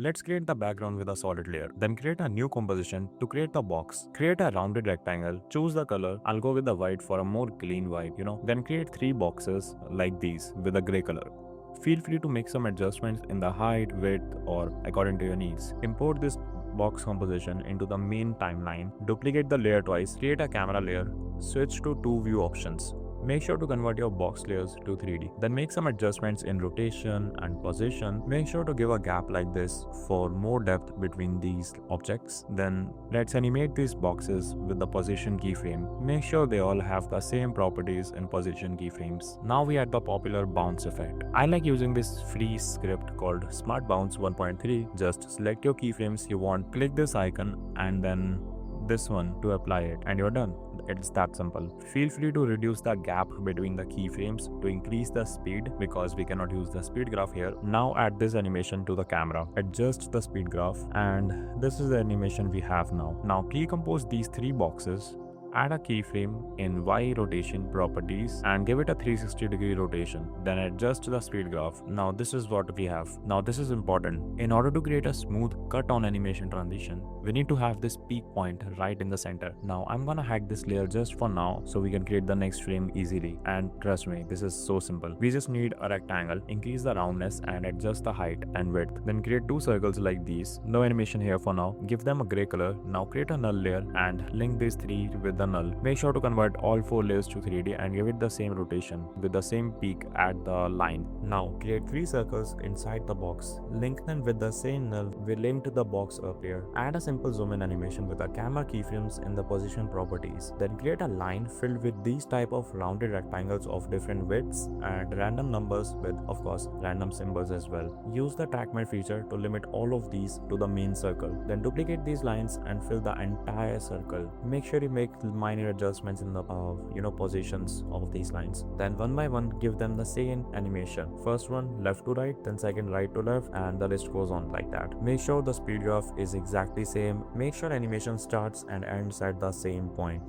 Let's create the background with a solid layer. Then create a new composition to create the box. Create a rounded rectangle. Choose the color. I'll go with the white for a more clean vibe. Then create 3 boxes like these with a gray color. Feel free to make some adjustments in the height, width, or according to your needs. Import this box composition into the main timeline. Duplicate the layer twice. Create a camera layer. Switch to 2 view options. Make sure to convert your box layers to 3D. Then make some adjustments in rotation and position. Make sure to give a gap like this for more depth between these objects. Then let's animate these boxes with the position keyframe. Make sure they all have the same properties in position keyframes. Now we add the popular bounce effect. I like using this free script called Smart Bounce 1.3. Just select your keyframes you want, click this icon and then this one to apply it, and you're done. It's that simple. Feel free to reduce the gap between the keyframes to increase the speed because we cannot use the speed graph here. Now add this animation to the camera. Adjust the speed graph and this is the animation we have now. Now pre-compose these 3 boxes. Add a keyframe in Y rotation properties and give it a 360-degree rotation. Then adjust the speed graph. Now this is what we have. Now this is important. In order to create a smooth cut on animation transition, we need to have this peak point right in the center. Now I'm gonna hack this layer just for now so we can create the next frame easily. And trust me, this is so simple. We just need a rectangle, increase the roundness and adjust the height and width. Then create 2 circles like these. No animation here for now. Give them a gray color. Now create a null layer and link these 3 with the null. Make sure to convert all 4 layers to 3D and give it the same rotation with the same peak at the line. Now create 3 circles inside the box. Link them with the same null we linked the box earlier. Add a simple zoom in animation with the camera keyframes in the position properties. Then create a line filled with these type of rounded rectangles of different widths and random numbers with, of course, random symbols as well. Use the track matte feature to limit all of these to the main circle. Then duplicate these lines and fill the entire circle. Make sure you make minor adjustments in the positions of these lines. Then one by one give them the same animation. First one left to right, then second right to left, and the list goes on like that. Make sure the speed graph is exactly same. Make sure animation starts and ends at the same point.